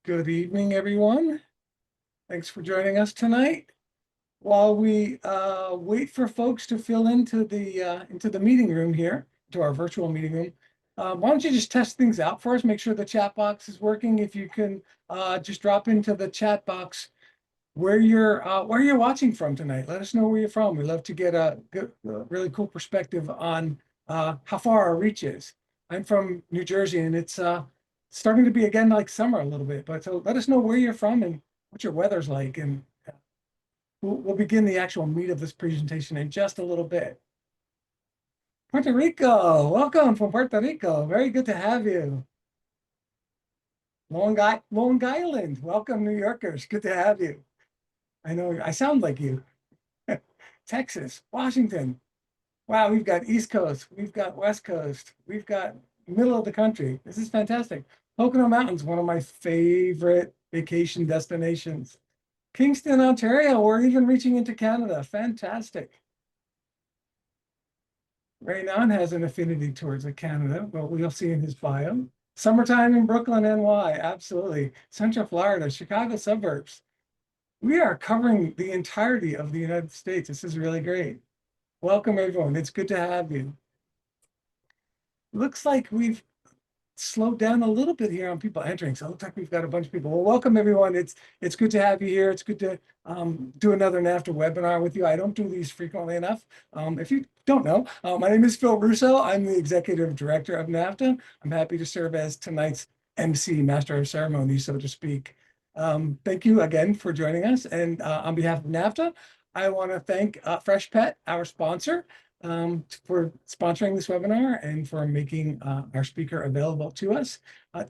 Good evening, everyone. Thanks for joining us tonight. While we wait for folks to fill into the meeting room here, to our virtual meeting room, why don't you just test things out for us? Make sure the chat box is working. If you can just drop into the chat box where you're watching from tonight. Let us know where you're from. We'd love to get a really cool perspective on how far our reach is. I'm from New Jersey, and it's starting to be again like summer a little bit. But so let us know where you're from and what your weather's like, and we'll begin the actual meat of this presentation in just a little bit. Puerto Rico, welcome from Puerto Rico. Very good to have you. Long Island, welcome, New Yorkers. Good to have you. I know I sound like you. Texas, Washington. Wow, we've got East Coast, we've got West Coast, we've got middle of the country. This is fantastic. Pocono Mountains, one of my favorite vacation destinations. Kingston, Ontario, we're even reaching into Canada. Fantastic. Raynon has an affinity towards Canada, but we'll see in his bio. Summertime in Brooklyn, NY, absolutely. Central Florida, Chicago suburbs. We are covering the entirety of the United States. This is really great. Welcome, everyone. It's good to have you. Looks like we've slowed down a little bit here on people entering. So it looks like we've got a bunch of people. Well, welcome, everyone. It's good to have you here. It's good to do another NAFTA webinar with you. I don't do these frequently enough. If you don't know, my name is Phil Russo. I'm the Executive Director of NAFTA. I'm happy to serve as tonight's MC, Master of Ceremonies, so to speak. Thank you again for joining us. And on behalf of NAFTA, I want to thank Freshpet, our sponsor, for sponsoring this webinar and for making our speaker available to us.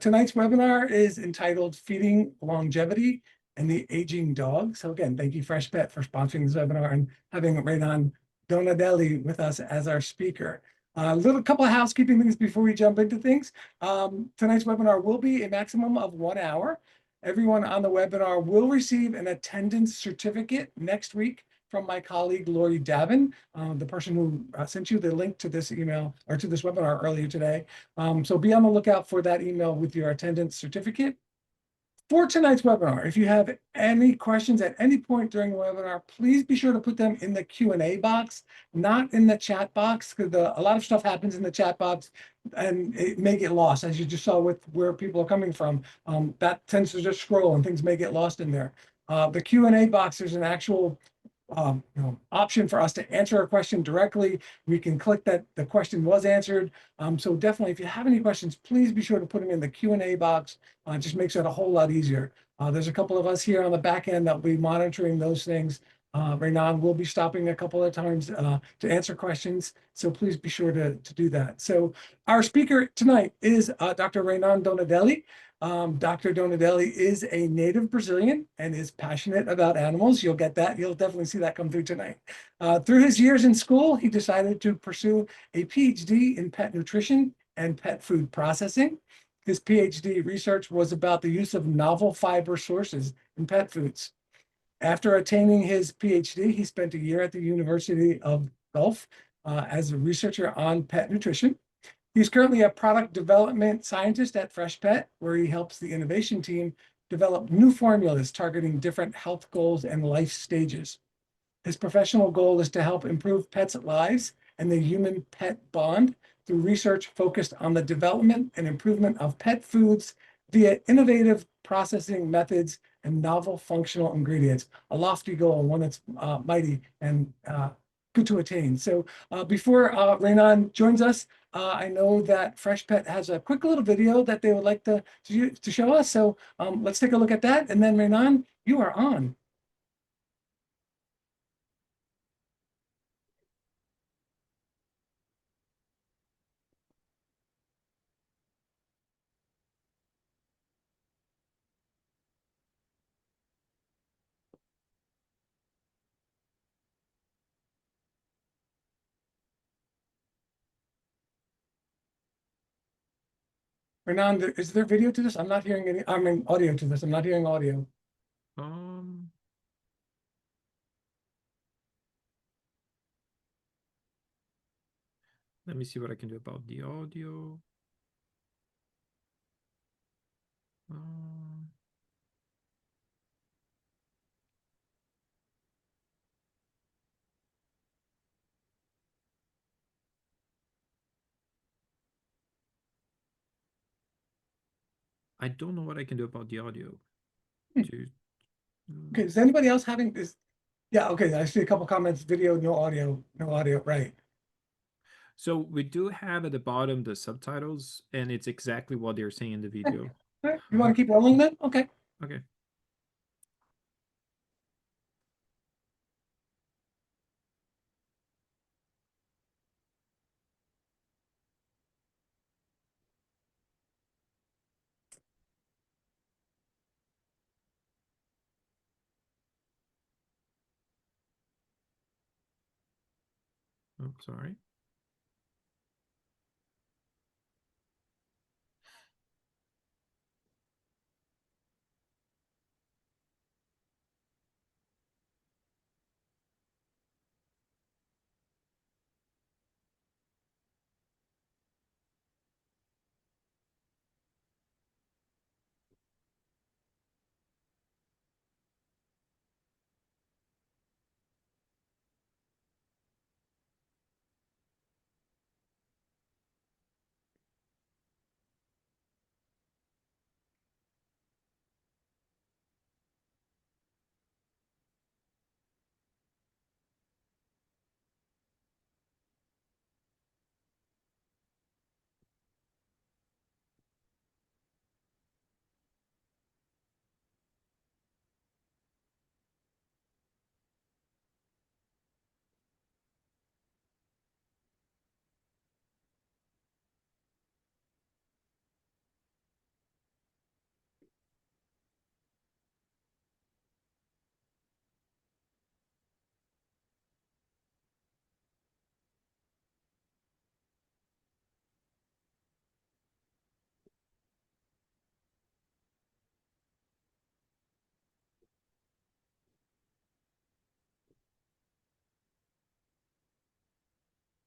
Tonight's webinar is entitled Feeding Longevity and the Aging Dog. So again, thank you, Freshpet, for sponsoring this webinar and having Raynon Donadelli with us as our speaker. A couple of housekeeping things before we jump into things. Tonight's webinar will be a maximum of 1 hour. Everyone on the webinar will receive an attendance certificate next week from my colleague, Lori Davin, the person who sent you the link to this email or to this webinar earlier today. So be on the lookout for that email with your attendance certificate. For tonight's webinar, if you have any questions at any point during the webinar, please be sure to put them in the Q&A box, not in the chat box, because a lot of stuff happens in the chat box and it may get lost, as you just saw with where people are coming from. That tends to just scroll and things may get lost in there. The Q&A box, there's an actual option for us to answer a question directly. We can click that the question was answered. So definitely, if you have any questions, please be sure to put them in the Q&A box. It just makes it a whole lot easier. There's a couple of us here on the back end that will be monitoring those things. Raynon will be stopping a couple of times to answer questions. So please be sure to do that. So our speaker tonight is Dr. Raynon Donadelli. Dr. Donadelli is a native Brazilian and is passionate about animals. You'll get that. You'll definitely see that come through tonight. Through his years in school, he decided to pursue a PhD in pet nutrition and pet food processing. His PhD research was about the use of novel fiber sources in pet foods. After attaining his PhD, he spent a year at the University of Gulf as a researcher on pet nutrition. He's currently a product development scientist at Freshpet, where he helps the innovation team develop new formulas targeting different health goals and life stages. His professional goal is to help improve pets' lives and the human-pet bond through research focused on the development and improvement of pet foods via innovative processing methods and novel functional ingredients. A lofty goal, one that's mighty and good to attain. So before Raynon joins us, I know that Freshpet has a quick little video that they would like to show us. So let's take a look at that. And then Raynon, you are on. Raynon, is there video to this? I'm not hearing any, I mean, audio to this. I'm not hearing audio. Let me see what I can do about the audio. I don't know what I can do about the audio. Hmm. To Okay, is anybody else having this? Yeah, okay, I see a couple comments, video, no audio, right? So we do have at the bottom the subtitles, and it's exactly what they're saying in the Okay, video. all right, you want to keep rolling then? Okay. Okay. Oh, sorry.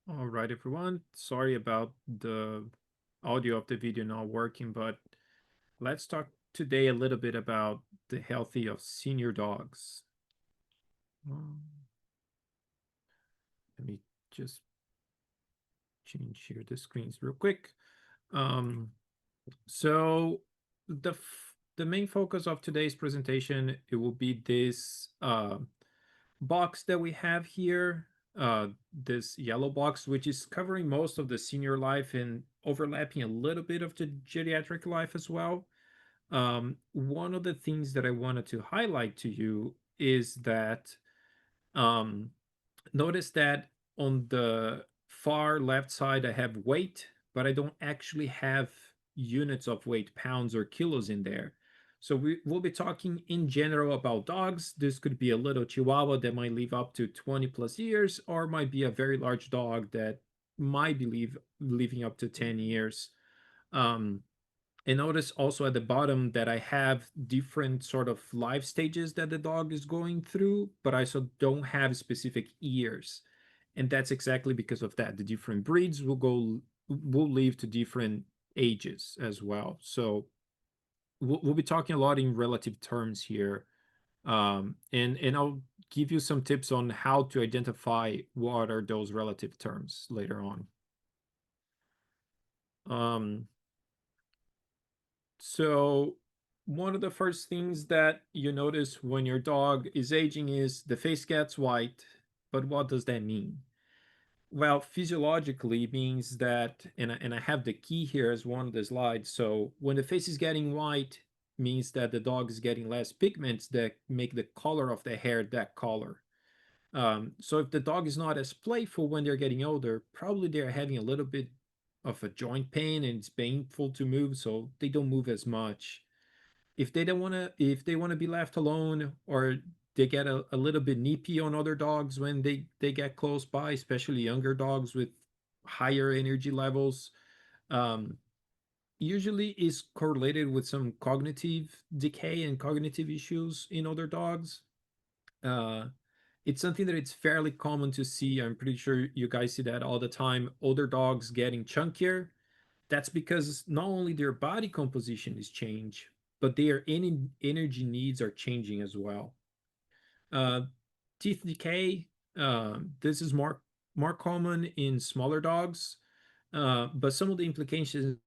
All right, everyone. Sorry about the audio of the video not working, but let's talk today a little bit about the healthy of senior dogs. Um, Let me just change here the screens real quick. Um, so the main focus of today's presentation, it will be this box that we have here, this yellow box, which is covering most of the senior life and overlapping a little bit of the geriatric life as well. One of the things that I wanted to highlight to you is that um, notice that on the far left side, I have weight, but I don't actually have units of weight, pounds or kilos in there. So will be talking in general about dogs. This could be a little Chihuahua that might live up to 20 plus years, or might be a very large dog that might be living up to 10 years. Um, and notice also at the bottom that I have different sort of life stages that the dog is going through, but I also don't have specific years. And that's exactly because of that. The different breeds will live to different ages as well. So we'll be talking a lot in relative terms here. And I'll give you some tips on how to identify what are those relative terms later on. Um, So, one of the first things that you notice when your dog is aging is the face gets white. But what does that mean? Well, physiologically means that, and I have the key here as one of the slides. So, when the face is getting white, means that the dog is getting less pigments that make the color of the hair that color. So, if the dog is not as playful when they're getting older, probably they're having a little bit of a joint pain and it's painful to move, so they don't move as much. If they want to be left alone, or they get a little bit nippy on other dogs when they get close by, especially younger dogs with higher energy levels, um, usually is correlated with some cognitive decay and cognitive issues in other dogs. uh, it's something that it's fairly common to see. I'm pretty sure you guys see that all the time, older dogs getting chunkier. That's because not only their body composition is changed, but their energy needs are changing as well. Uh, Teeth decay. This is more common in smaller dogs, but some of the implications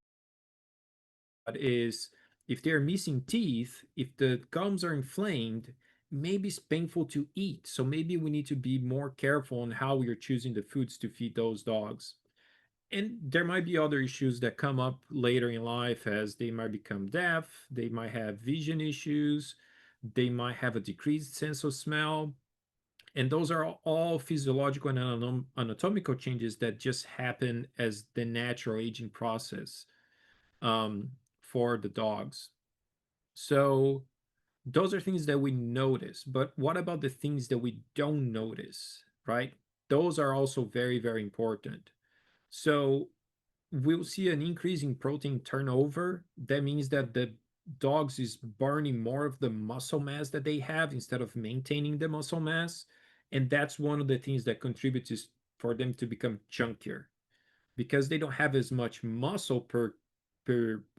is if they're missing teeth, if the gums are inflamed, maybe it's painful to eat. So maybe we need to be more careful on how we are choosing the foods to feed those dogs. And there might be other issues that come up later in life, as they might become deaf, they might have vision issues, they might have a decreased sense of smell. And those are all physiological and anatomical changes that just happen as the natural aging process, um, for the dogs. So those are things that we notice. But what about the things that we don't notice, right? Those are also very, very important. So we'll see an increase in protein turnover. That means that the dogs is burning more of the muscle mass that they have instead of maintaining the muscle mass. And that's one of the things that contributes for them to become chunkier, because they don't have as much muscle per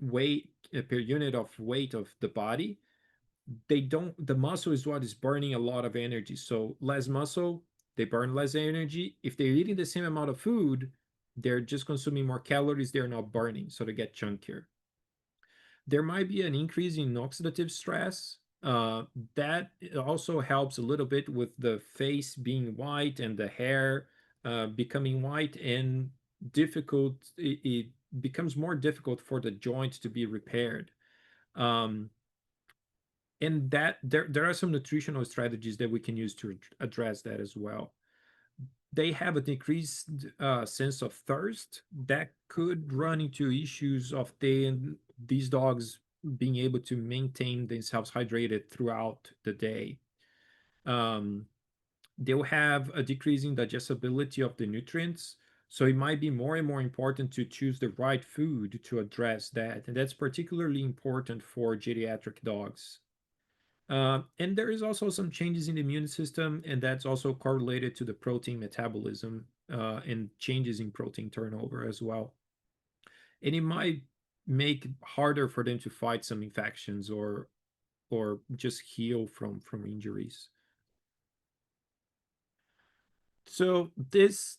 weight, per unit of weight of the body. They don't, the muscle is what is burning a lot of energy. So less muscle, they burn less energy. If they're eating the same amount of food, they're just consuming more calories, they're not burning, so they get chunkier. There might be an increase in oxidative stress. That also helps a little bit with the face being white and the hair becoming white and difficult. It becomes more difficult for the joint to be repaired. Um, and that there are some nutritional strategies that we can use to address that as well. They have a decreased sense of thirst that could run into issues of these dogs being able to maintain themselves hydrated throughout the day. Um, they'll have a decrease in digestibility of the nutrients. So it might be more and more important to choose the right food to address that. And that's particularly important for geriatric dogs. And there is also some changes in the immune system, and that's also correlated to the protein metabolism and changes in protein turnover as well. And it might make it harder for them to fight some infections or just heal from injuries. So this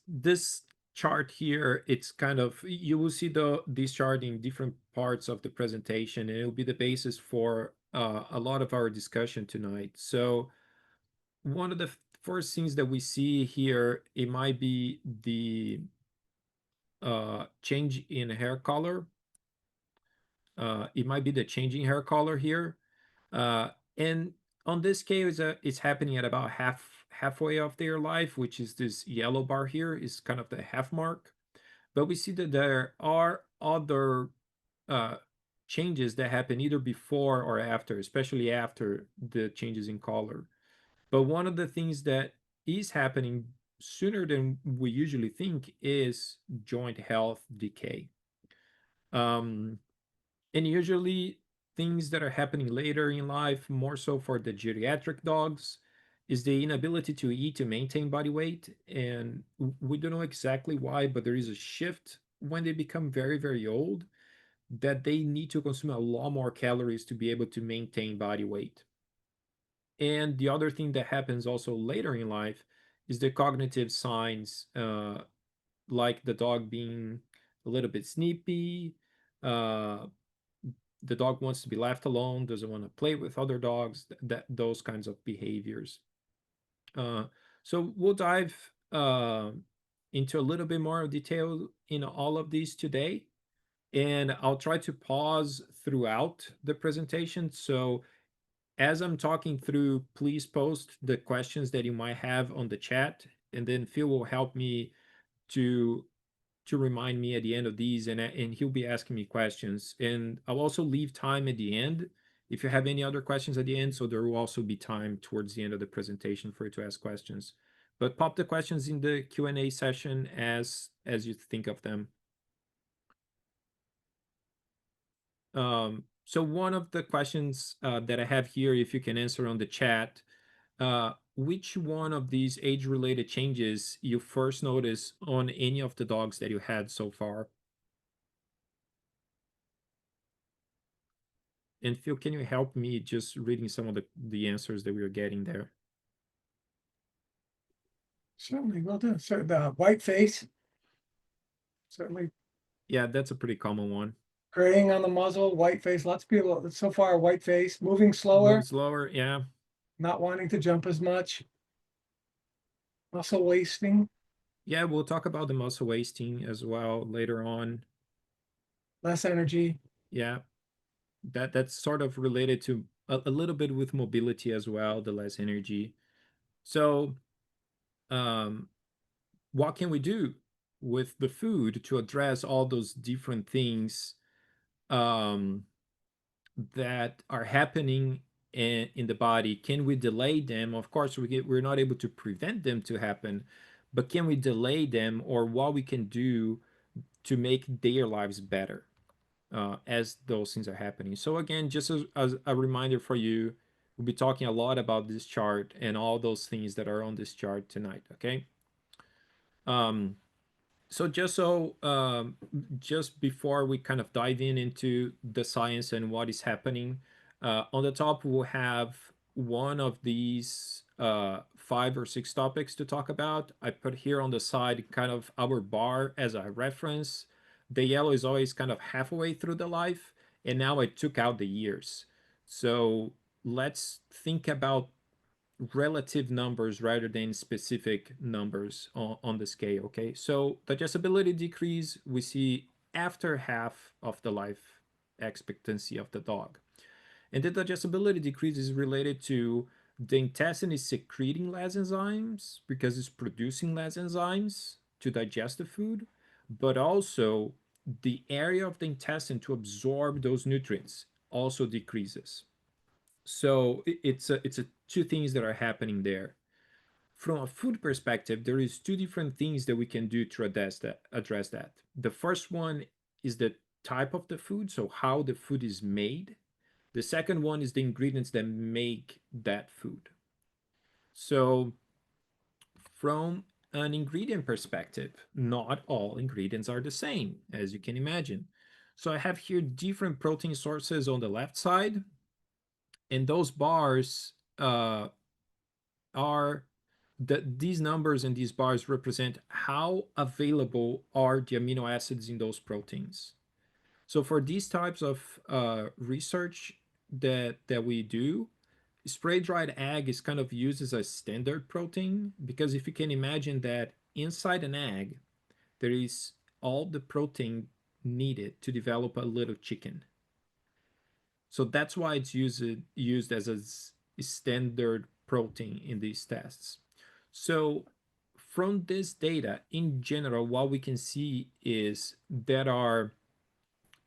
chart here, it's kind of, you will see this chart in different parts of the presentation, and it'll be the basis for a lot of our discussion tonight. So one of the first things that we see here, it might be the change in hair color. It might be the changing hair color here. Uh, and on this case, it's happening at about halfway of their life, which is this yellow bar here is kind of the half mark. But we see that there are other uh, changes that happen either before or after, especially after the changes in color. But one of the things that is happening sooner than we usually think is joint health decay. Um, and usually things that are happening later in life, more so for the geriatric dogs, is the inability to eat to maintain body weight. And we don't know exactly why, but there is a shift when they become very, very old that they need to consume a lot more calories to be able to maintain body weight. And the other thing that happens also later in life is the cognitive signs, like the dog being a little bit snippy, uh, the dog wants to be left alone, doesn't want to play with other dogs, those kinds of behaviors. Uh, so we'll dive into a little bit more detail in all of these today. And I'll try to pause throughout the presentation. So as I'm talking through, please post the questions that you might have on the chat, and then Phil will help me to remind me at the end of these, and he'll be asking me questions. And I'll also leave time at the end if you have any other questions at the end. So there will also be time towards the end of the presentation for you to ask questions. But pop the questions in the Q&A session as you think of them. So one of the questions that I have here, if you can answer on the chat, which one of these age-related changes you first noticed on any of the dogs that you had so far? And Phil, can you help me just reading some of the answers that we are getting there? Certainly will do. The white face, certainly Yeah, that's a pretty common one. Graying on the muzzle, white face. Lots of people so far, white face, moving slower, Moves slower. Yeah. not wanting to jump as much, muscle wasting, Yeah, we'll talk about the muscle wasting as well later on. less energy. Yeah, that's sort of related to a little bit with mobility as well, the less energy. So, um, what can we do with the food to address all those different things um, that are happening in the body? Can we delay them? Of course, we're not able to prevent them to happen, but can we delay them, or what we can do to make their lives better as those things are happening? So again, just as a reminder for you, we'll be talking a lot about this chart and all those things that are on this chart tonight. Okay. Um, so just before we kind of dive into the science and what is happening, on the top we'll have one of these 5 or 6 topics to talk about. I put here on the side kind of our bar as a reference. The yellow is always kind of halfway through the life, and now I took out the years. So let's think about relative numbers rather than specific numbers on the scale. Okay, so digestibility decrease we see after half of the life expectancy of the dog, and the digestibility decrease is related to the intestine is secreting less enzymes because it's producing less enzymes to digest the food, but also the area of the intestine to absorb those nutrients also decreases. So it's a two things that are happening there. From a food perspective, there is two different things that we can do to address that. The first one is the type of the food, so how the food is made. The second one is the ingredients that make that food. So from an ingredient perspective, not all ingredients are the same, as you can imagine. So I have here different protein sources on the left side, and those bars are these numbers and these bars represent how available are the amino acids in those proteins. So for these types of research that we do, spray dried egg is kind of used as a standard protein, because if you can imagine that inside an egg there is all the protein needed to develop a little chicken. So that's why it's used as a standard protein in these tests. So from this data, in general, what we can see is there are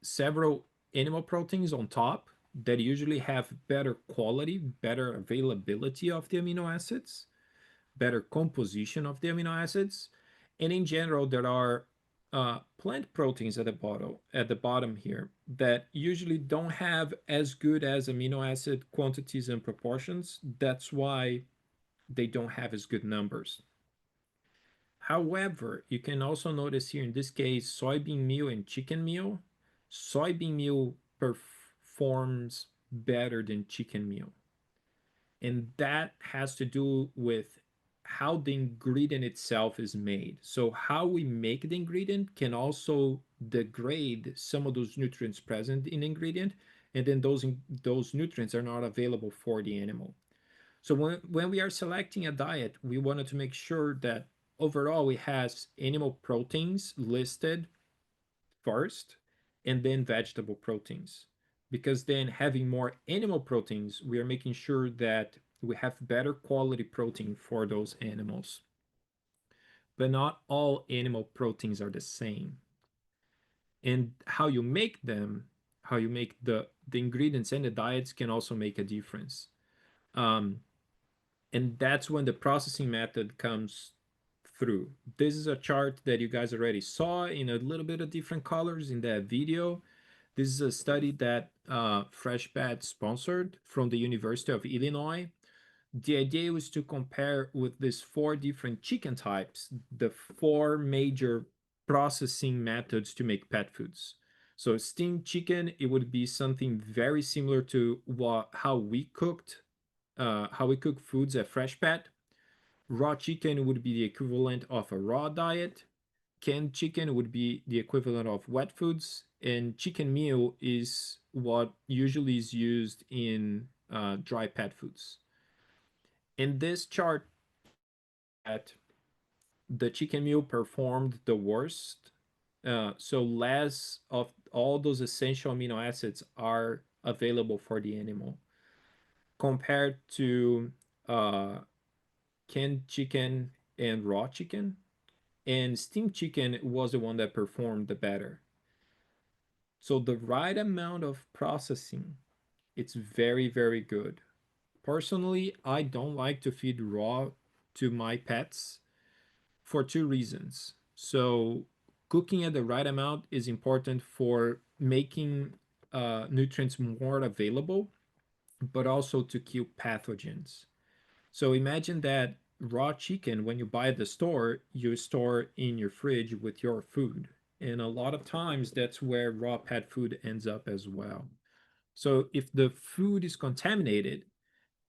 several animal proteins on top that usually have better quality, better availability of the amino acids, better composition of the amino acids, and in general, there are plant proteins at the bottom here that usually don't have as good as amino acid quantities and proportions. That's why they don't have as good numbers. However, you can also notice here in this case, soybean meal and chicken meal. Soybean meal performs better than chicken meal. And that has to do with how the ingredient itself is made. So, how we make the ingredient can also degrade some of those nutrients present in the ingredient, and then those nutrients are not available for the animal. So when we are selecting a diet, we wanted to make sure that overall it has animal proteins listed first and then vegetable proteins. Because then having more animal proteins, we are making sure that we have better quality protein for those animals. But not all animal proteins are the same. And how you make them, how you make the ingredients and the diets can also make a difference. Um, and that's when the processing method comes through. This is a chart that you guys already saw in a little bit of different colors in that video. This is a study that FreshBet sponsored from the University of Illinois. The idea was to compare with these 4 different chicken types, the 4 major processing methods to make pet foods. So steamed chicken, it would be something very similar to how we cook foods at FreshPet. Raw chicken would be the equivalent of a raw diet. Canned chicken would be the equivalent of wet foods. and chicken meal is what usually is used in dry pet foods. In this chart, at the chicken meal performed the worst. So less of all those essential amino acids are available for the animal compared to uh, canned chicken and raw chicken. And steamed chicken was the one that performed the better. So the right amount of processing, it's very, very good. Personally, I don't like to feed raw to my pets for two reasons. So cooking at the right amount is important for making nutrients more available, but also to kill pathogens. So imagine that raw chicken, when you buy at the store, you store in your fridge with your food. And a lot of times that's where raw pet food ends up as well. So if the food is contaminated,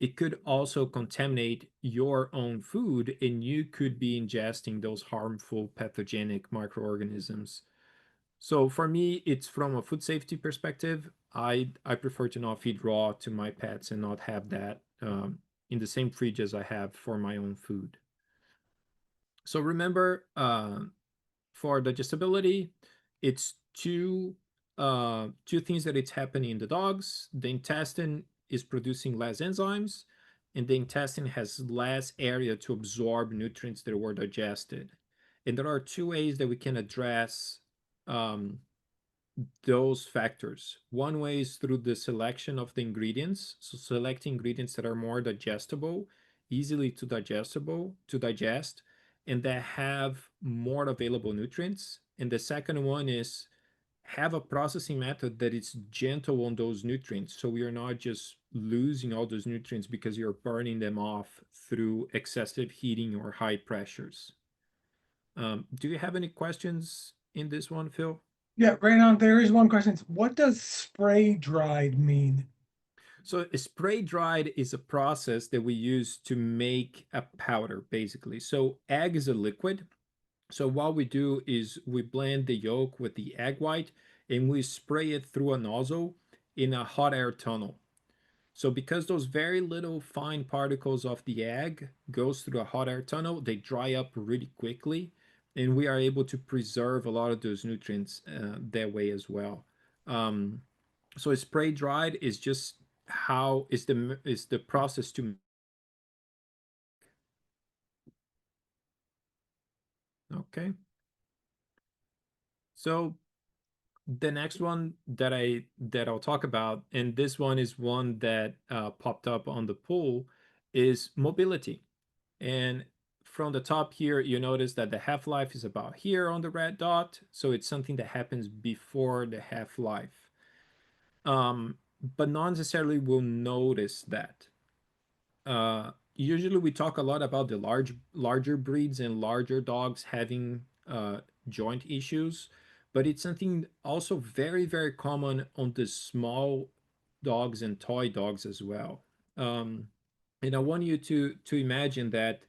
it could also contaminate your own food and you could be ingesting those harmful pathogenic microorganisms. So for me, it's from a food safety perspective. I prefer to not feed raw to my pets and not have that in the same fridge as I have for my own food. So remember, for digestibility, it's two things that it's happening in the dogs. The intestine is producing less enzymes, and the intestine has less area to absorb nutrients that were digested. And there are two ways that we can address um, those factors. One way is through the selection of the ingredients. So select ingredients that are more digestible, easily to digest, and that have more available nutrients. And the second one is have a processing method that is gentle on those nutrients. So we are not just losing all those nutrients because you're burning them off through excessive heating or high pressures. Do you have any questions in this one, Phil? Yeah, right on. There is one question. What does spray dried mean? So spray dried is a process that we use to make a powder, basically. So egg is a liquid. So what we do is we blend the yolk with the egg white and we spray it through a nozzle in a hot air tunnel. So because those very little fine particles of the egg goes through a hot air tunnel, they dry up really quickly, and we are able to preserve a lot of those nutrients that way as well. Um, so spray dried is just how is the process to okay. So the next one that I'll talk about, and this one is one that popped up on the poll, is mobility. And from the top here, you notice that the half-life is about here on the red dot. So it's something that happens before the half-life. But not necessarily will notice that. Usually we talk a lot about the larger breeds and larger dogs having joint issues, but it's something also very, very common on the small dogs and toy dogs as well. Um, and I want you to imagine that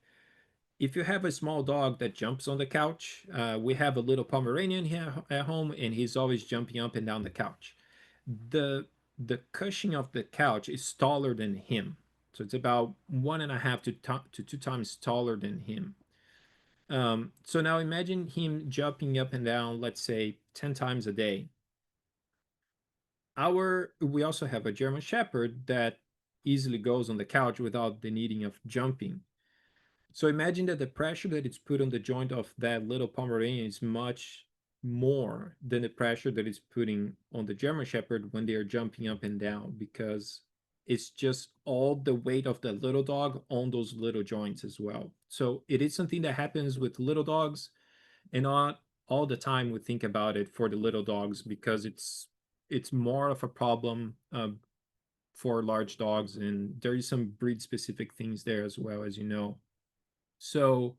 if you have a small dog that jumps on the couch, we have a little Pomeranian here at home, and he's always jumping up and down the couch. The the cushion of the couch is taller than him, so it's about 1.5 to 2 times taller than him. So now imagine him jumping up and down, let's say 10 times a day. We also have a German Shepherd that easily goes on the couch without the needing of jumping. So imagine that the pressure that it's put on the joint of that little Pomeranian is much more than the pressure that it's putting on the German Shepherd when they are jumping up and down, because it's just all the weight of the little dog on those little joints as well. So it is something that happens with little dogs, and not all the time we think about it for the little dogs because it's more of a problem for large dogs, and there is some breed specific things there as well, as you know. So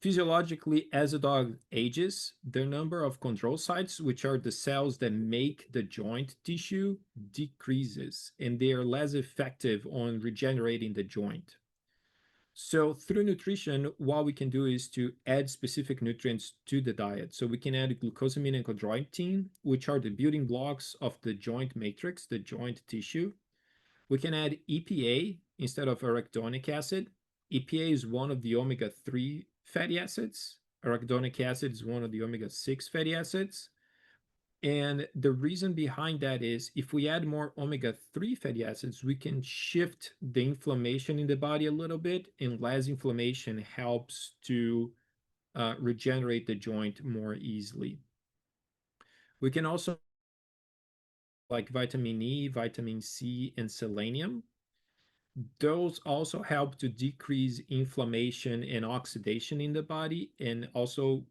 physiologically, as a dog ages, the number of chondrocytes, which are the cells that make the joint tissue, decreases, and they are less effective on regenerating the joint. So through nutrition, what we can do is to add specific nutrients to the diet. So we can add glucosamine and chondroitin, which are the building blocks of the joint matrix, the joint tissue. We can add EPA instead of arachidonic acid. EPA is one of the omega-3 fatty acids. Arachidonic acid is one of the omega-6 fatty acids. And the reason behind that is if we add more omega-3 fatty acids, we can shift the inflammation in the body a little bit, and less inflammation helps to regenerate the joint more easily. We can also like vitamin E, vitamin C, and selenium. Those also help to decrease inflammation and oxidation in the body, and also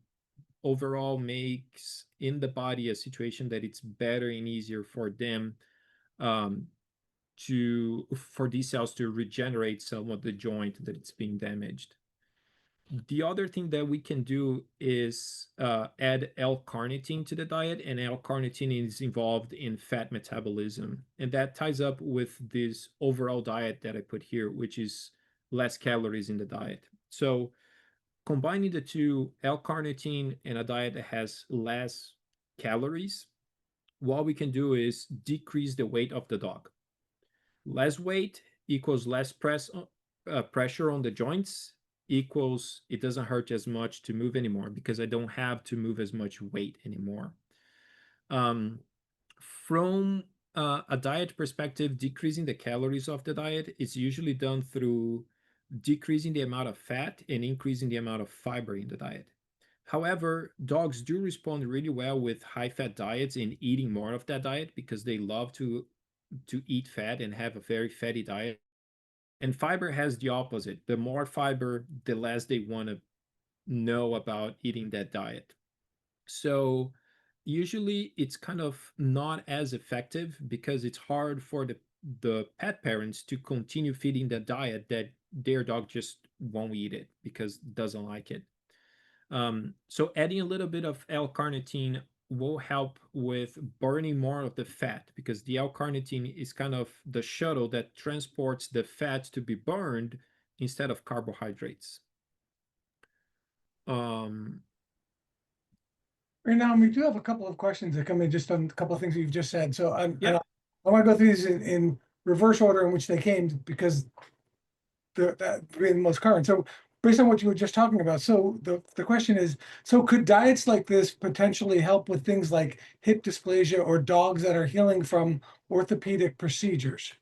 overall makes in the body a situation that it's better and easier for them um, for these cells to regenerate some of the joint that it's being damaged. The other thing that we can do is add L-carnitine to the diet, and L-carnitine is involved in fat metabolism, and that ties up with this overall diet that I put here, which is less calories in the diet. So combining the two, L-carnitine and a diet that has less calories, what we can do is decrease the weight of the dog. Less weight equals less pressure on the joints, equals it doesn't hurt as much to move anymore because I don't have to move as much weight anymore. From a diet perspective, decreasing the calories of the diet is usually done through decreasing the amount of fat and increasing the amount of fiber in the diet. However, dogs do respond really well with high fat diets and eating more of that diet because they love to eat fat and have a very fatty diet. And fiber has the opposite. The more fiber, the less they want to know about eating that diet. So usually it's kind of not as effective because it's hard for the pet parents to continue feeding the diet that their dog just won't eat it because it doesn't like it. So adding a little bit of L-carnitine will help with burning more of the fat because the L-carnitine is kind of the shuttle that transports the fat to be burned instead of carbohydrates. Right now, we do have a couple of questions that come in just on a couple of things you've just said. So I want to go through these in reverse order in which they came because that being the most current. So based on what you were just talking about, so the question is, so could diets like this potentially help with things like hip dysplasia or dogs that are healing from orthopedic procedures?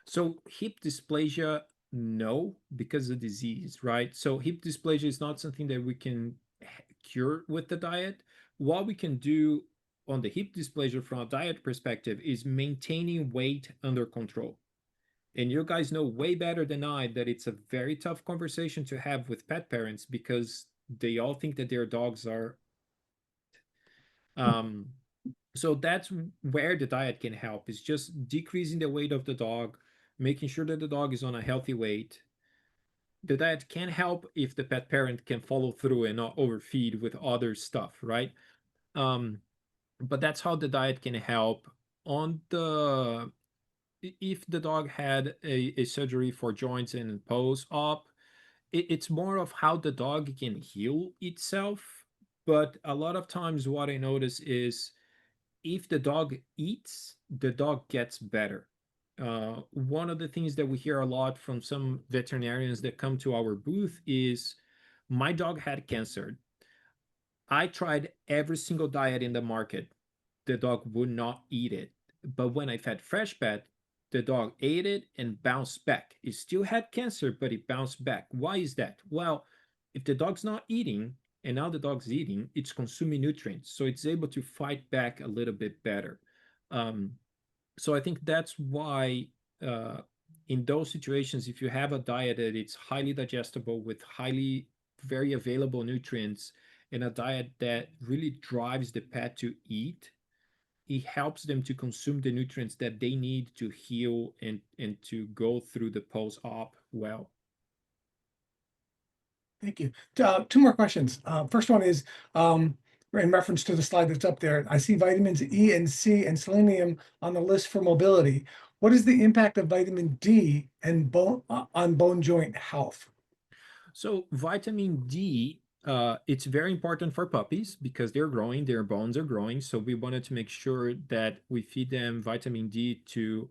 So hip dysplasia, no, because of disease, right? So hip dysplasia is not something that we can cure with the diet. What we can do on the hip dysplasia from a diet perspective is maintaining weight under control. And you guys know way better than I that it's a very tough conversation to have with pet parents because they all think that their dogs are. So that's where the diet can help. Is just decreasing the weight of the dog, making sure that the dog is on a healthy weight. The diet can help if the pet parent can follow through and not overfeed with other stuff, right? But that's how the diet can help. On the if the dog had a surgery for joints and post-op, it's more of how the dog can heal itself. But a lot of times what I notice is if the dog eats, the dog gets better. One of the things that we hear a lot from some veterinarians that come to our booth is my dog had cancer. I tried every single diet in the market. The dog would not eat it. But when I fed fresh pet, the dog ate it and bounced back. It still had cancer, but it bounced back. Why is that? Well, if the dog's not eating and now the dog's eating, it's consuming nutrients. So it's able to fight back a little bit better. Um, so I think that's why in those situations, if you have a diet that it's highly digestible with highly very available nutrients and a diet that really drives the pet to eat, it helps them to consume the nutrients that they need to heal and to go through the post-op well. Thank you. Two more questions. First one is in reference to the slide that's up there. I see vitamins E and C and selenium on the list for mobility. What is the impact of vitamin D and on bone joint health? So vitamin D, it's very important for puppies because they're growing, their bones are growing. So we wanted to make sure that we feed them vitamin D to,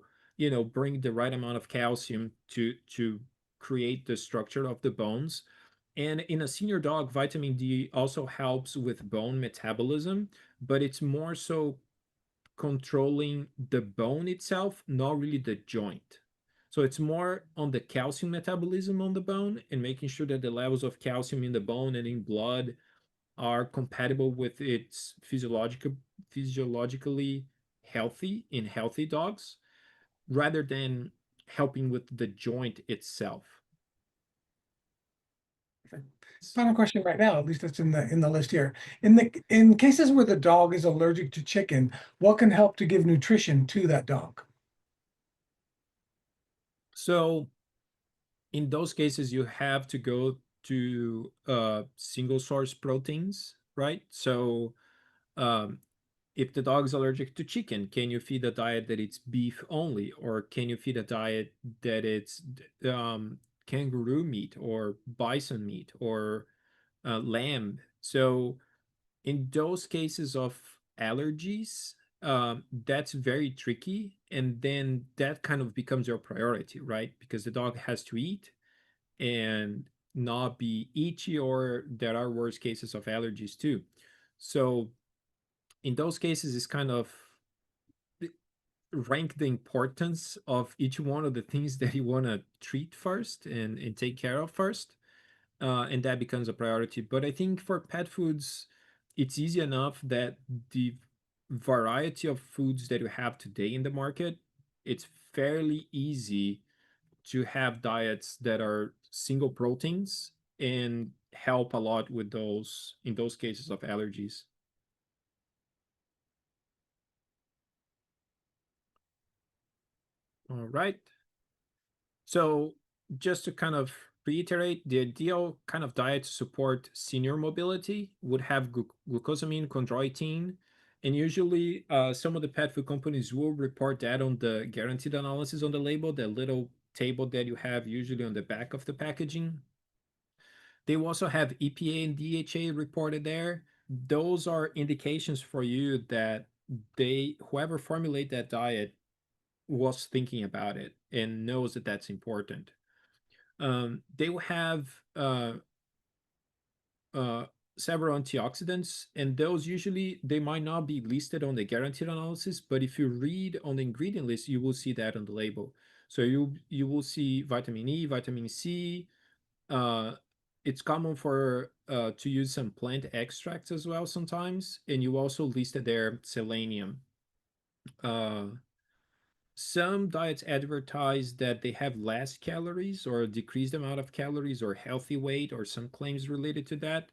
bring the right amount of calcium to create the structure of the bones. And in a senior dog, vitamin D also helps with bone metabolism, but it's more so controlling the bone itself, not really the joint. So it's more on the calcium metabolism on the bone and making sure that the levels of calcium in the bone and in blood are compatible with its physiologically healthy in healthy dogs rather than helping with the joint itself. Final question right now, at least that's in the list here. In cases where the dog is allergic to chicken, what can help to give nutrition to that dog? So in those cases, you have to go to single source proteins, right? So um, if the dog is allergic to chicken, can you feed a diet that it's beef only, or can you feed a diet that it's kangaroo meat or bison meat or lamb? So in those cases of allergies, that's very tricky, and then that kind of becomes your priority, right? Because the dog has to eat and not be itchy, or there are worse cases of allergies too. So in those cases, it's kind of rank the importance of each one of the things that you want to treat first and take care of first, and that becomes a priority. But I think for pet foods, it's easy enough that the variety of foods that you have today in the market, it's fairly easy to have diets that are single proteins and help a lot with those in those cases of allergies. All right. So just to kind of reiterate, the ideal kind of diet to support senior mobility would have glucosamine, chondroitin, and usually some of the pet food companies will report that on the guaranteed analysis on the label, the little table that you have usually on the back of the packaging. They will also have EPA and DHA reported there. Those are indications for you that whoever formulate that diet was thinking about it and knows that that's important. They will have uh, several antioxidants, and those usually they might not be listed on the guaranteed analysis, but if you read on the ingredient list, you will see that on the label. So you will see vitamin E, vitamin C. Uh, it's common for to use some plant extracts as well sometimes, and you also listed there selenium. Uh, Some diets advertise that they have less calories or a decreased amount of calories or healthy weight or some claims related to that.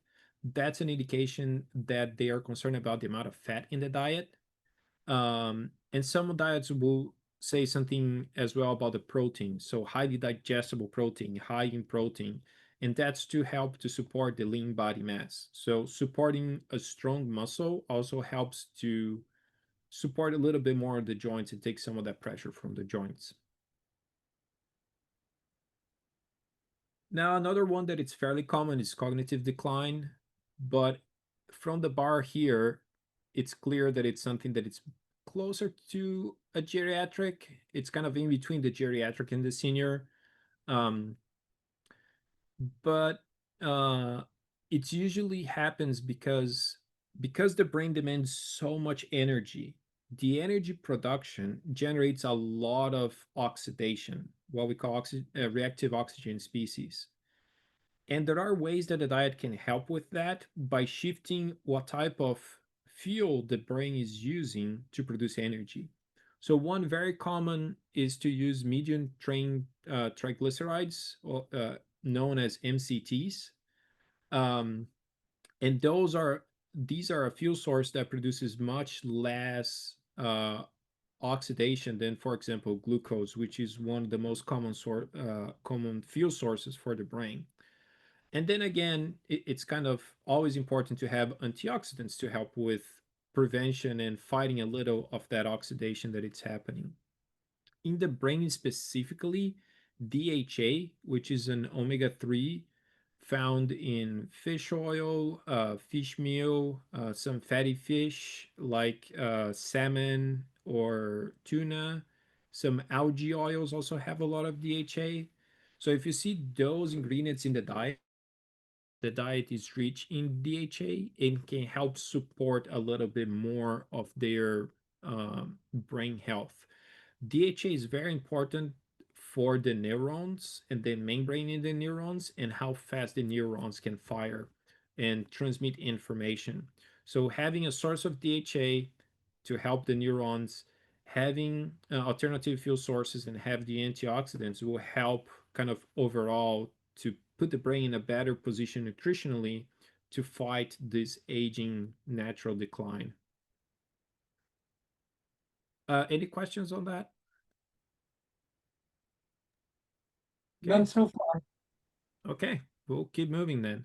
That's an indication that they are concerned about the amount of fat in the diet. And some diets will say something as well about the protein. So, highly digestible protein, high in protein. And that's to help to support the lean body mass. So, supporting a strong muscle also helps to support a little bit more of the joints and take some of that pressure from the joints. Now, another one that it's fairly common is cognitive decline, but from the bar here, it's clear that it's something that it's closer to a geriatric. It's kind of in between the geriatric and the senior. Um, but it usually happens because the brain demands so much energy. The energy production generates a lot of oxidation, what we call reactive oxygen species. And there are ways that the diet can help with that by shifting what type of fuel the brain is using to produce energy. So one very common is to use medium chain triglycerides, or, known as MCTs, um, and these are a fuel source that produces much less oxidation than, for example, glucose, which is one of the most common fuel sources for the brain. And then again, it's kind of always important to have antioxidants to help with prevention and fighting a little of that oxidation that it's happening. in the brain specifically, DHA, which is an omega-3 found in fish oil, fish meal, some fatty fish like salmon or tuna. Some algae oils also have a lot of DHA. So if you see those ingredients in the diet is rich in DHA and can help support a little bit more of their brain health. DHA is very important for the neurons and the membrane in the neurons and how fast the neurons can fire and transmit information. So having a source of DHA to help the neurons, having alternative fuel sources and have the antioxidants will help kind of overall to put the brain in a better position nutritionally to fight this aging natural decline. Any questions on that? None Okay. so far. Okay, we'll keep moving then.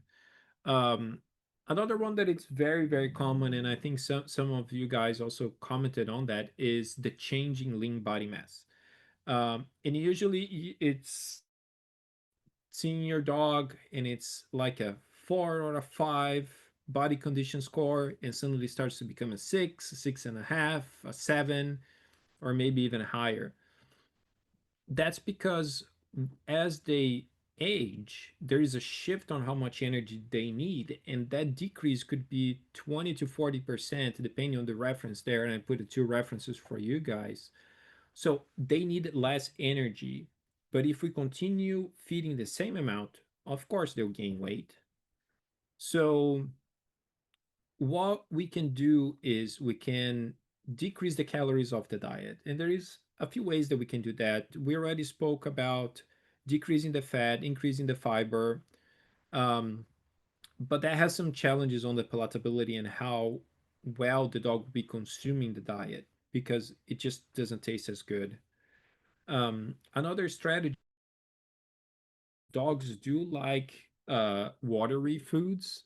Um, Another one that it's very, very common, and I think some of you guys also commented on that, is the changing lean body mass. And usually it's seeing your dog and it's like a 4 or a 5 body condition score, and suddenly starts to become a 6, 6.5, a 7, or maybe even higher. That's because as they age, there is a shift on how much energy they need, and that decrease could be 20 to 40%, depending on the reference there. And I put the two references for you guys. So they need less energy. But if we continue feeding the same amount, of course they'll gain weight. So what we can do is we can decrease the calories of the diet. And there is a few ways that we can do that. We already spoke about decreasing the fat, increasing the fiber. Um, but that has some challenges on the palatability and how well the dog will be consuming the diet because it just doesn't taste as good. Another strategy, dogs do like watery foods.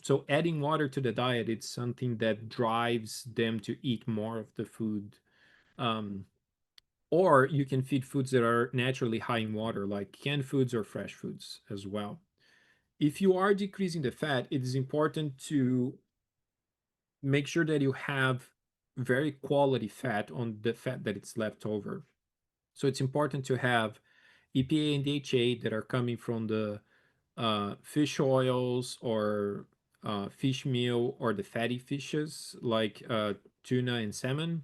So adding water to the diet, it's something that drives them to eat more of the food. Um, or you can feed foods that are naturally high in water, like canned foods or fresh foods as well. If you are decreasing the fat, it is important to make sure that you have very quality fat on the fat that it's left over. So it's important to have EPA and DHA that are coming from the fish oils or fish meal or the fatty fishes like tuna and salmon,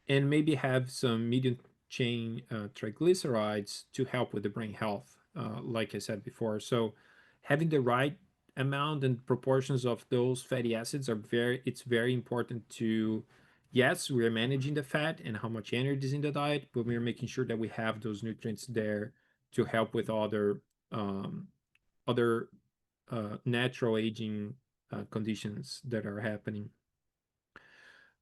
and maybe have some medium chain triglycerides to help with the brain health, like I said before. So having the right amount and proportions of those fatty acids are it's very important to, yes, we're managing the fat and how much energy is in the diet, but we're making sure that we have those nutrients there to help with um, other natural aging conditions that are happening.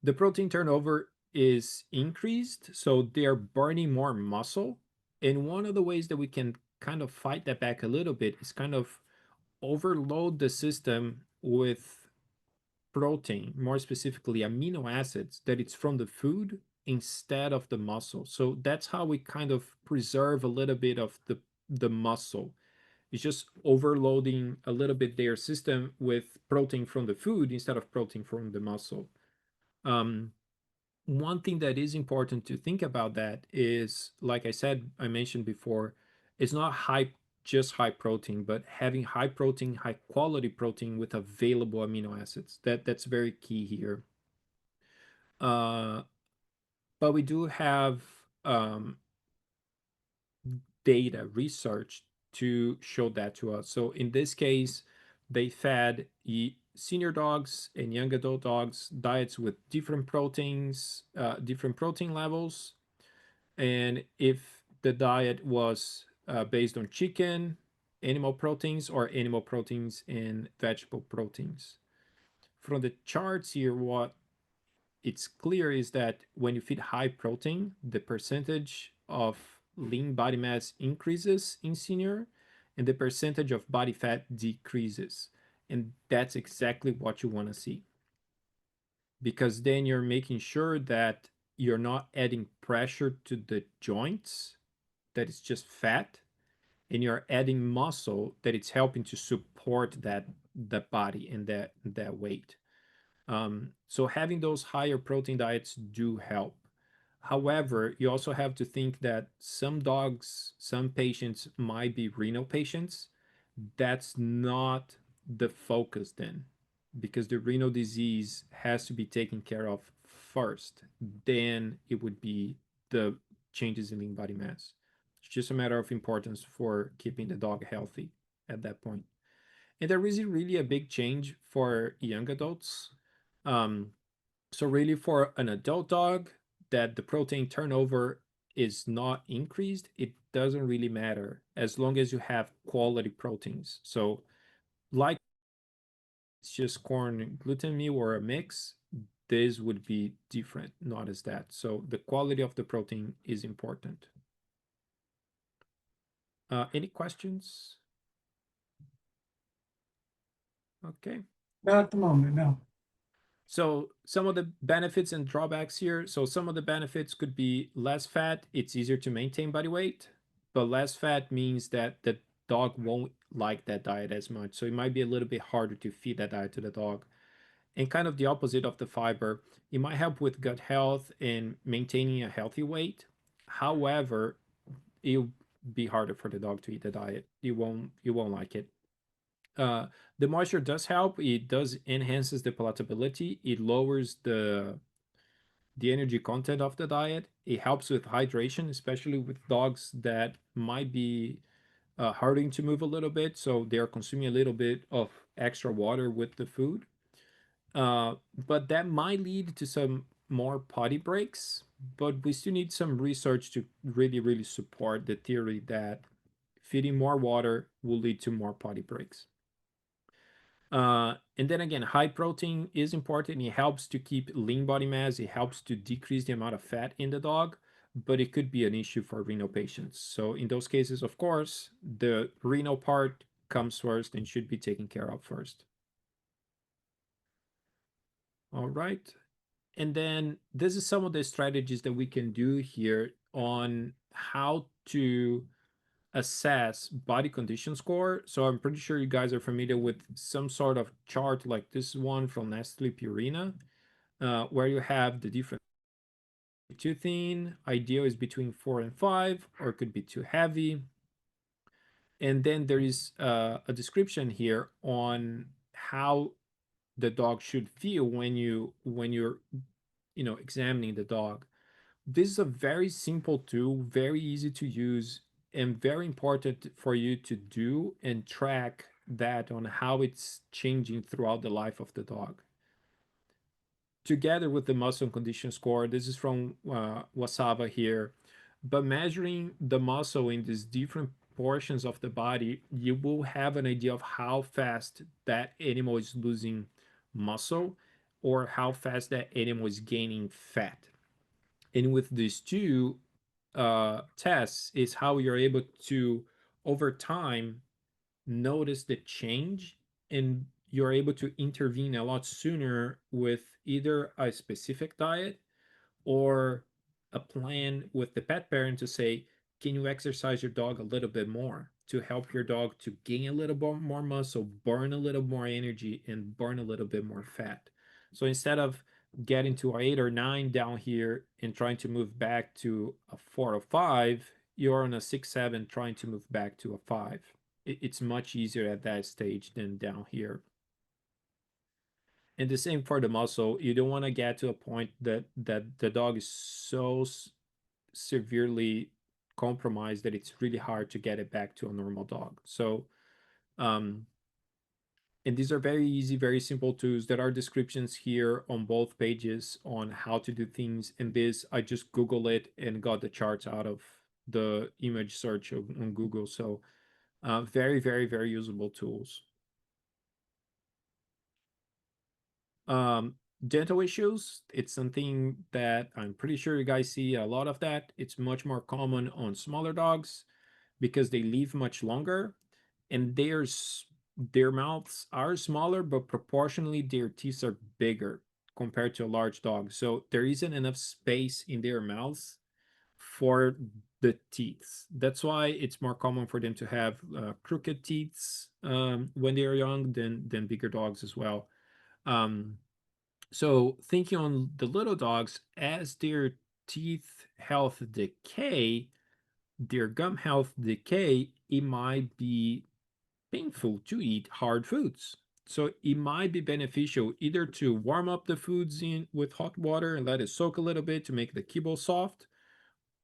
The protein turnover is increased, so they're burning more muscle. And one of the ways that we can kind of fight that back a little bit is kind of overload the system with protein, more specifically amino acids, that it's from the food instead of the muscle. So that's how we kind of preserve a little bit of the muscle. It's just overloading a little bit their system with protein from the food instead of protein from the muscle. Um, One thing that is important to think about that is, like I said, I mentioned before, it's not just high protein, but having high protein, high quality protein with available amino acids. That's very key here. Uh, but we do have um, data research to show that to us. So in this case, they fed senior dogs and young adult dogs diets with different proteins, different protein levels. And if the diet was based on chicken, animal proteins, or animal proteins and vegetable proteins. From the charts here, what it's clear is that when you feed high protein, the percentage of lean body mass increases in senior and the percentage of body fat decreases. And that's exactly what you want to see. Because then you're making sure that you're not adding pressure to the joints, that it's just fat, and you're adding muscle that it's helping to support that body and that weight. So having those higher protein diets do help. However, you also have to think that some dogs, some patients might be renal patients. That's not the focus then, because the renal disease has to be taken care of first. Then it would be the changes in lean body mass. It's just a matter of importance for keeping the dog healthy at that point. And there isn't really a big change for young adults. Um, so really for an adult dog that the protein turnover is not increased, it doesn't really matter as long as you have quality proteins. So like it's just corn gluten meal or a mix, this would be different, not as that. So the quality of the protein is important. Any questions? Okay. Not at the moment, no. So some of the benefits and drawbacks here. So some of the benefits could be less fat. It's easier to maintain body weight, but less fat means that the dog won't like that diet as much. So it might be a little bit harder to feed that diet to the dog. And kind of the opposite of the fiber, it might help with gut health and maintaining a healthy weight. However, it'll be harder for the dog to eat the diet. You won't like it. Uh, the moisture does help. It does enhances the palatability. It lowers the energy content of the diet. It helps with hydration, especially with dogs that might be hurting to move a little bit, so they are consuming a little bit of extra water with the food. But that might lead to some more potty breaks. But we still need some research to really, really support the theory that feeding more water will lead to more potty breaks. And then again, high protein is important. It helps to keep lean body mass. It helps to decrease the amount of fat in the dog, but it could be an issue for renal patients. So in those cases, of course, the renal part comes first and should be taken care of first. All right. And then this is some of the strategies that we can do here on how to assess body condition score. So I'm pretty sure you guys are familiar with some sort of chart like this one from Nestle Purina, where you have the different too thin, ideal is between 4 and 5, or it could be too heavy. And then there is a description here on how the dog should feel when you're examining the dog. This is a very simple tool, very easy to use, and very important for you to do and track that on how it's changing throughout the life of the dog. Together with the muscle and condition score, this is from Wasava here, but measuring the muscle in these different portions of the body, you will have an idea of how fast that animal is losing muscle or how fast that animal is gaining fat. And with these two tests is how you're able to over time notice the change, and you're able to intervene a lot sooner with either a specific diet or a plan with the pet parent to say, can you exercise your dog a little bit more to help your dog to gain a little bit more muscle, burn a little more energy, and burn a little bit more fat. So instead of getting to a 8 or 9 down here and trying to move back to a 4 or 5, you're on a 6, 7 trying to move back to a 5. It's much easier at that stage than down here. And the same for the muscle. You don't want to get to a point that the dog is so severely compromised that it's really hard to get it back to a normal dog. So, um, and these are very easy, very simple tools. There are descriptions here on both pages on how to do things. And this, I just Google it and got the charts out of the image search on Google. So, very, very, very usable tools. Um, Dental issues, it's something that I'm pretty sure you guys see a lot of that. It's much more common on smaller dogs because they live much longer and their mouths are smaller, but proportionally their teeth are bigger. compared to a large dog. So there isn't enough space in their mouths for the teeth. That's why it's more common for them to have crooked teeth when they are young than bigger dogs as well. Um, so thinking on the little dogs, as their teeth health decay, their gum health decay, it might be painful to eat hard foods. So it might be beneficial either to warm up the foods in with hot water and let it soak a little bit to make the kibble soft,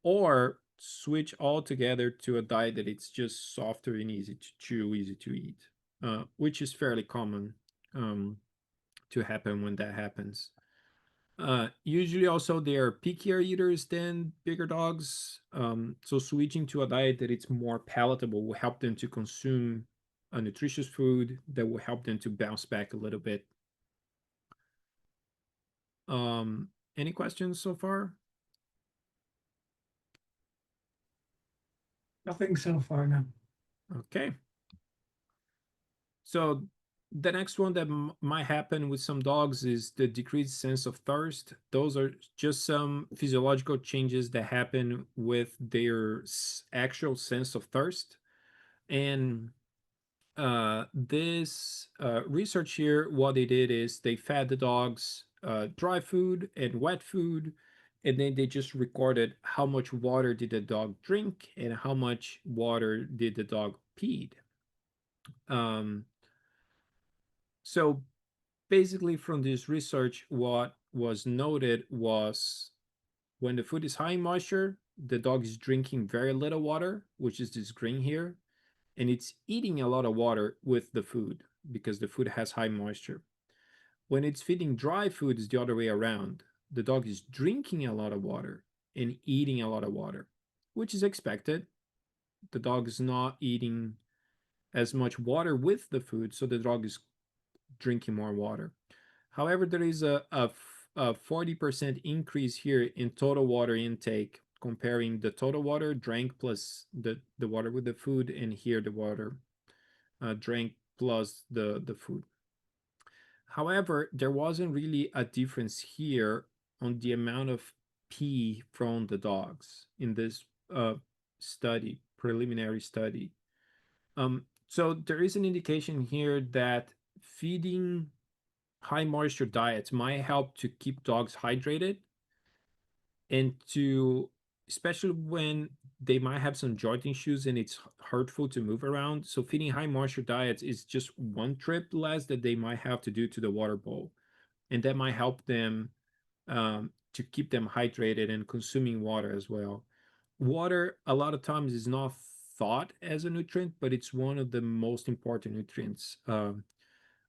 or switch altogether to a diet that it's just softer and easy to chew, easy to eat, which is fairly common um, to happen when that happens. Usually, also they are pickier eaters than bigger dogs. So switching to a diet that it's more palatable will help them to consume a nutritious food that will help them to bounce back a little bit. Um, any questions so far? Nothing so far now. Okay. So the next one that might happen with some dogs is the decreased sense of thirst. Those are just some physiological changes that happen with their actual sense of thirst. And this research here, what they did is they fed the dogs dry food and wet food, and then they just recorded how much water did the dog drink and how much water did the dog pee. Um, so basically, from this research, what was noted was when the food is high in moisture, the dog is drinking very little water, which is this green here, and it's eating a lot of water with the food because the food has high moisture. When it's feeding dry food, it's the other way around. The dog is drinking a lot of water and eating a lot of water, which is expected. The dog is not eating as much water with the food, so the dog is drinking more water. However, there is a 40% increase here in total water intake, comparing the total water drank plus the water with the food, and here the water drank plus the food. However, there wasn't really a difference here on the amount of pee from the dogs in this study, preliminary study. So there is an indication here that feeding high moisture diets might help to keep dogs hydrated and to, especially when they might have some joint issues and it's hurtful to move around. So feeding high moisture diets is just one trip less that they might have to do to the water bowl, and that might help them to keep them hydrated and consuming water as well. Water a lot of times is not thought as a nutrient, but it's one of the most important nutrients.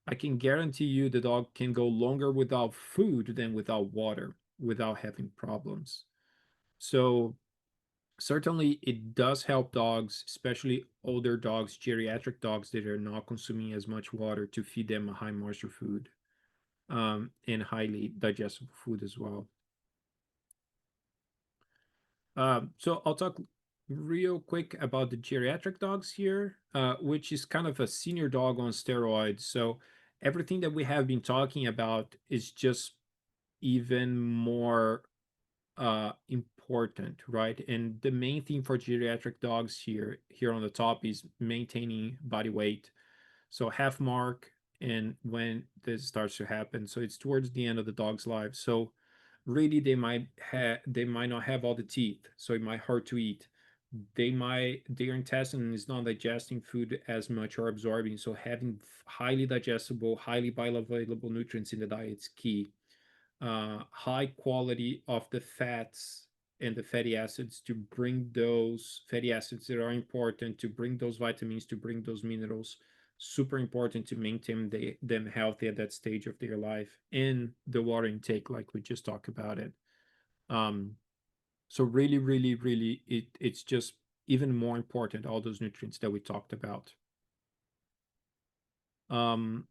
I can guarantee you the dog can go longer without food than without water without having problems. So certainly it does help dogs, especially older dogs, geriatric dogs that are not consuming as much water, to feed them a high moisture food and highly digestible food as well. So I'll talk real quick about the geriatric dogs here, which is kind of a senior dog on steroids. So everything that we have been talking about is just even more important, right? And the main thing for geriatric dogs here on the top is maintaining body weight. So half mark, and when this starts to happen, so it's towards the end of the dog's life. So really they might not have all the teeth, so it might hurt to eat. Their intestine is not digesting food as much or absorbing, so having highly digestible, highly bioavailable nutrients in the diet is key. High quality of the fats and the fatty acids to bring those fatty acids that are important, to bring those vitamins, to bring those minerals. Super important to maintain them healthy at that stage of their life. And the water intake, like we just talked about it. Um, so really, really, really, it's just even more important, all those nutrients that we talked about. Um,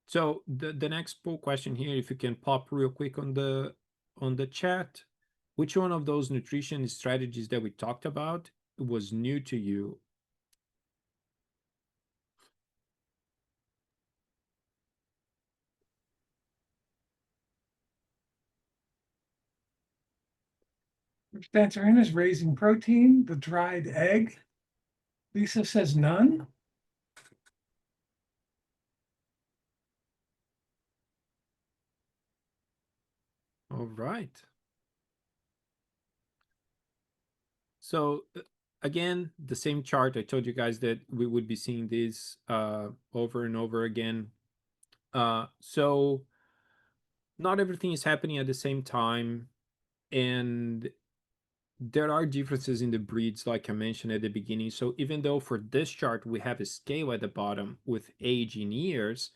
So the next poll question here, if you can pop real quick on the chat, which one of those nutrition strategies that we talked about was new to you? Which answer in is raising protein, the dried egg. Lisa says none. All right. So again, the same chart. I told you guys that we would be seeing this over and over again. So not everything is happening at the same time, and there are differences in the breeds, like I mentioned at the beginning. So even though for this chart we have a scale at the bottom with age in years,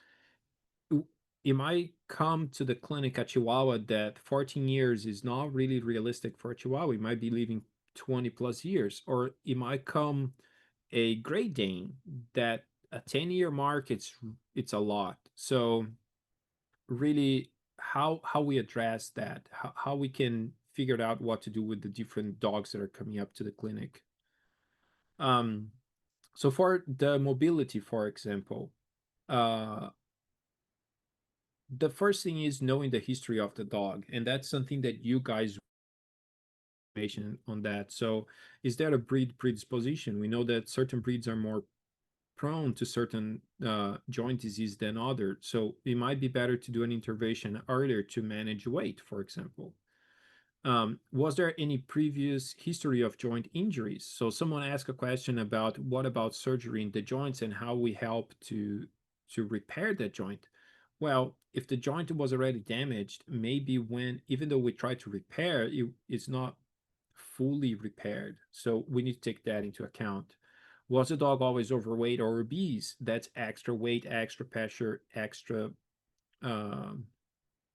it might come to the clinic at Chihuahua that 14 years is not really realistic for a Chihuahua. It might be living 20 plus years, or it might come a Great Dane that a 10-year mark, it's a lot. So really how we address that, how we can figure out what to do with the different dogs that are coming up to the clinic. Um, so for the mobility, for example, uh, the first thing is knowing the history of the dog, and that's something that you guys mentioned on that. So is there a breed predisposition? We know that certain breeds are more prone to certain joint disease than others. So it might be better to do an intervention earlier to manage weight, for example. Was there any previous history of joint injuries? So someone asked a question about what about surgery in the joints and how we help to repair that joint. Well, if the joint was already damaged, maybe when even though we try to repair, it's not fully repaired. So we need to take that into account. Was the dog always overweight or obese? That's extra weight, extra pressure, extra um,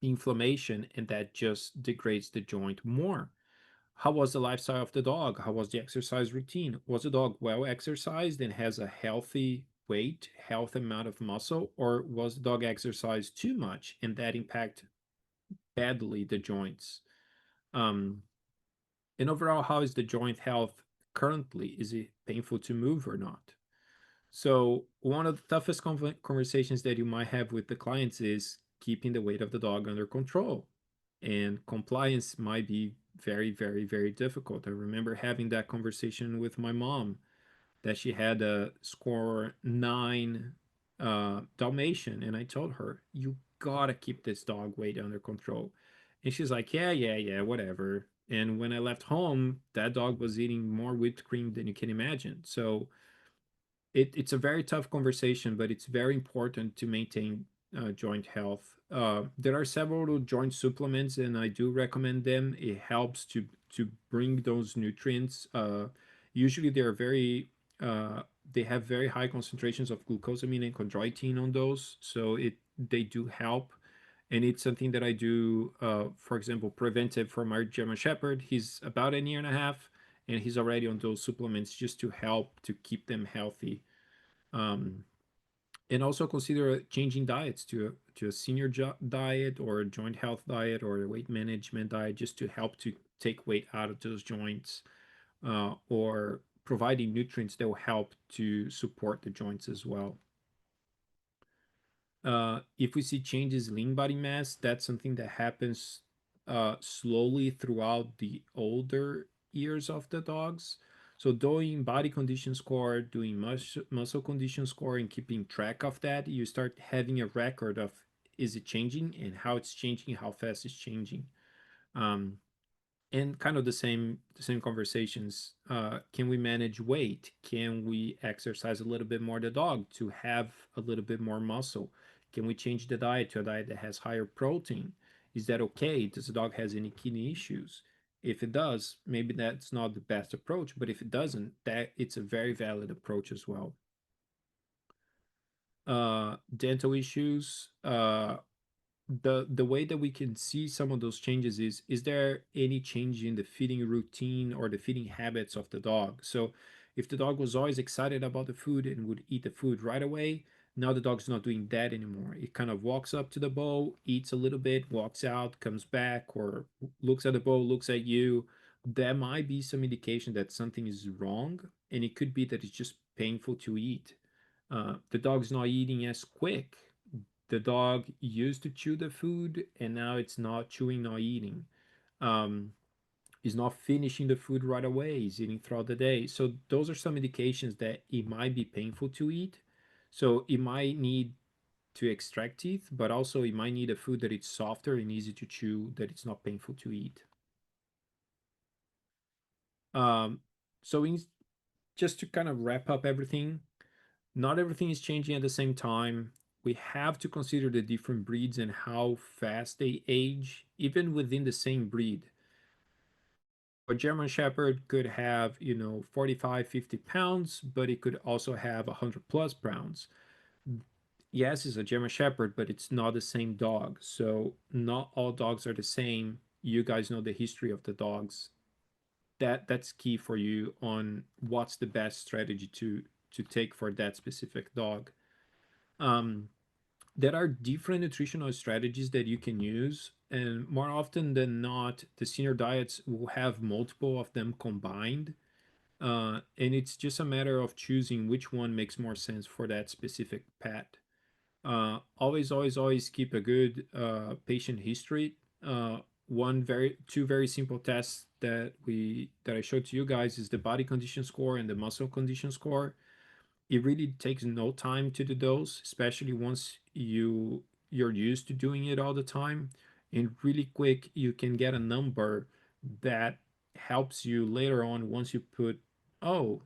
inflammation, and that just degrades the joint more. How was the lifestyle of the dog? How was the exercise routine? Was the dog well exercised and has a healthy weight, healthy amount of muscle, or was the dog exercised too much and that impact badly the joints? Um, and overall, how is the joint health currently? Is it painful to move or not? So one of the toughest conversations that you might have with the clients is keeping the weight of the dog under control. And compliance might be very, very, very difficult. I remember having that conversation with my mom that she had a score 9 Dalmatian. And I told her, you gotta keep this dog weight under control. And she's like, yeah, yeah, yeah, whatever. And when I left home, that dog was eating more whipped cream than you can imagine. So it's a very tough conversation, but it's very important to maintain joint health. There are several joint supplements, and I do recommend them. It helps to bring those nutrients. Usually, they have very high concentrations of glucosamine and chondroitin on those, so they do help. And it's something that I do, for example, preventive for my German Shepherd. He's about a year and a half, and he's already on those supplements just to help to keep them healthy. Um, and also consider changing diets to a senior diet or a joint health diet or a weight management diet just to help to take weight out of those joints, or providing nutrients that will help to support the joints as well. If we see changes in lean body mass, that's something that happens slowly throughout the older years of the dogs. So doing body condition score, doing muscle condition score, and keeping track of that, you start having a record of is it changing and how it's changing, how fast it's changing. Um, and kind of the same conversations. Can we manage weight? Can we exercise a little bit more the dog to have a little bit more muscle? Can we change the diet to a diet that has higher protein? Is that okay? Does the dog has any kidney issues? If it does, maybe that's not the best approach, but if it doesn't, that it's a very valid approach as well. Dental issues, the way that we can see some of those changes is there any change in the feeding routine or the feeding habits of the dog? So if the dog was always excited about the food and would eat the food right away, now the dog's not doing that anymore. It kind of walks up to the bowl, eats a little bit, walks out, comes back, or looks at the bowl, looks at you. There might be some indication that something is wrong, and it could be that it's just painful to eat. The dog's not eating as quick. The dog used to chew the food and now it's not chewing, not eating. Um, is not finishing the food right away, is eating throughout the day. So those are some indications that it might be painful to eat. So it might need to extract teeth, but also it might need a food that it's softer and easy to chew, that it's not painful to eat. Um, so just to kind of wrap up everything, not everything is changing at the same time. We have to consider the different breeds and how fast they age, even within the same breed. A German Shepherd could have, 45, 50 pounds, but it could also have 100 plus pounds. Yes, it's a German Shepherd, but it's not the same dog. So not all dogs are the same. You guys know the history of the dogs. That's key for you on what's the best strategy to take for that specific dog. Um, there are different nutritional strategies that you can use, and more often than not, the senior diets will have multiple of them combined. And it's just a matter of choosing which one makes more sense for that specific pet. Always keep a good patient history. Two very simple tests that I showed to you guys is the body condition score and the muscle condition score. It really takes no time to do those, especially once you're used to doing it all the time. And really quick, you can get a number that helps you later on once you put, oh,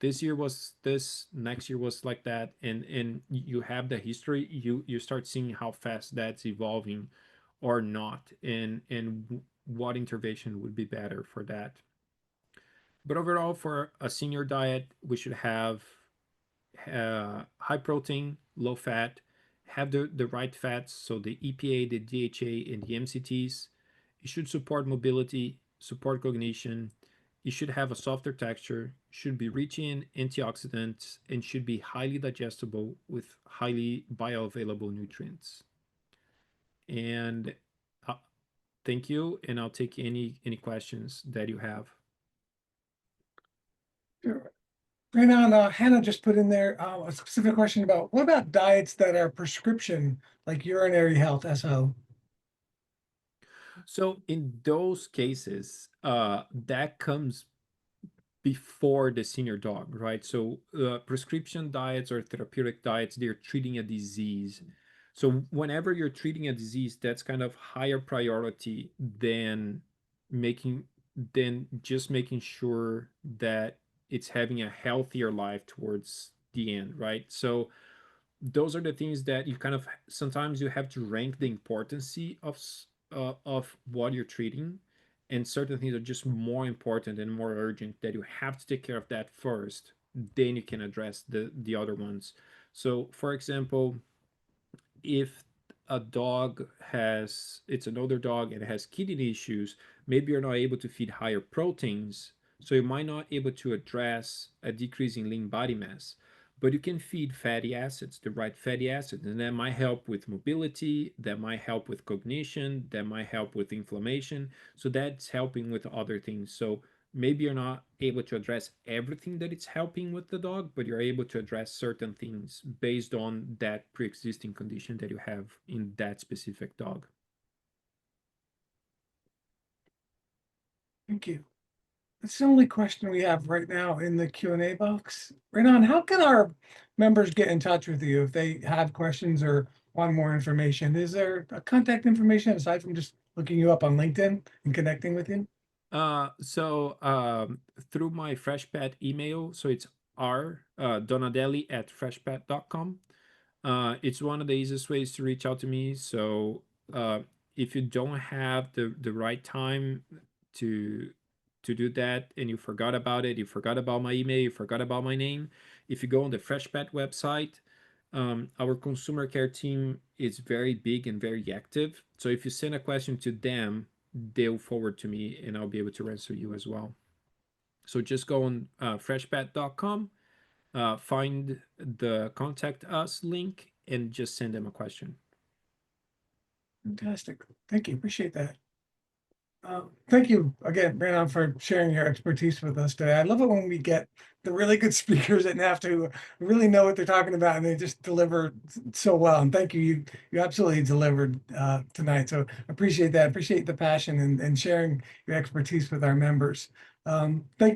this year was this, next year was like that, and you have the history, you start seeing how fast that's evolving or not, and what intervention would be better for that. But overall, for a senior diet, we should have high protein, low fat, have the right fats, so the EPA, the DHA, and the MCTs. It should support mobility, support cognition. It should have a softer texture, should be rich in antioxidants, and should be highly digestible with highly bioavailable nutrients. And uh, thank you, and I'll take any questions that you have. Sure. Right on, Hannah just put in there a specific question about what about diets that are prescription, like urinary health, SO? So in those cases, that comes before the senior dog, right? So prescription diets or therapeutic diets, they're treating a disease. So whenever you're treating a disease, that's kind of higher priority making than just making sure that it's having a healthier life towards the end, right? So those are the things that you kind of sometimes you have to rank the importance of what you're treating, and certain things are just more important and more urgent that you have to take care of that first, then you can address the other ones. So for example, if a dog has it's an older dog and it has kidney issues, maybe you're not able to feed higher proteins, so you might not able to address a decrease in lean body mass, but you can feed fatty acids, the right fatty acids, and that might help with mobility, that might help with cognition, that might help with inflammation. So that's helping with other things. So maybe you're not able to address everything that it's helping with the dog, but you're able to address certain things based on that pre-existing condition that you have in that specific dog. Thank you. That's the only question we have right now in the Q&A box. Renan, how can our members get in touch with you if they have questions or want more information? Is there a contact information aside from just looking you up on LinkedIn and connecting with you? Through my FreshPet email, so it's donadelli at freshpet.com. It's one of the easiest ways to reach out to me. So if you don't have the right time to to do that and you forgot about it, you forgot about my email, you forgot about my name, if you go on the FreshPet website, our consumer care team is very big and very active. So if you send a question to them, they'll forward to me and I'll be able to answer you as well. So just go on freshpet.com, find the contact us link, and just send them a question. Fantastic. Thank you. Appreciate that. Thank you again, Brandon, for sharing your expertise with us today. I love it when we get the really good speakers at NAFTA who really know what they're talking about and they just deliver so well. And thank you. You absolutely delivered tonight. So appreciate that. Appreciate the passion and sharing your expertise with our members. Thank you.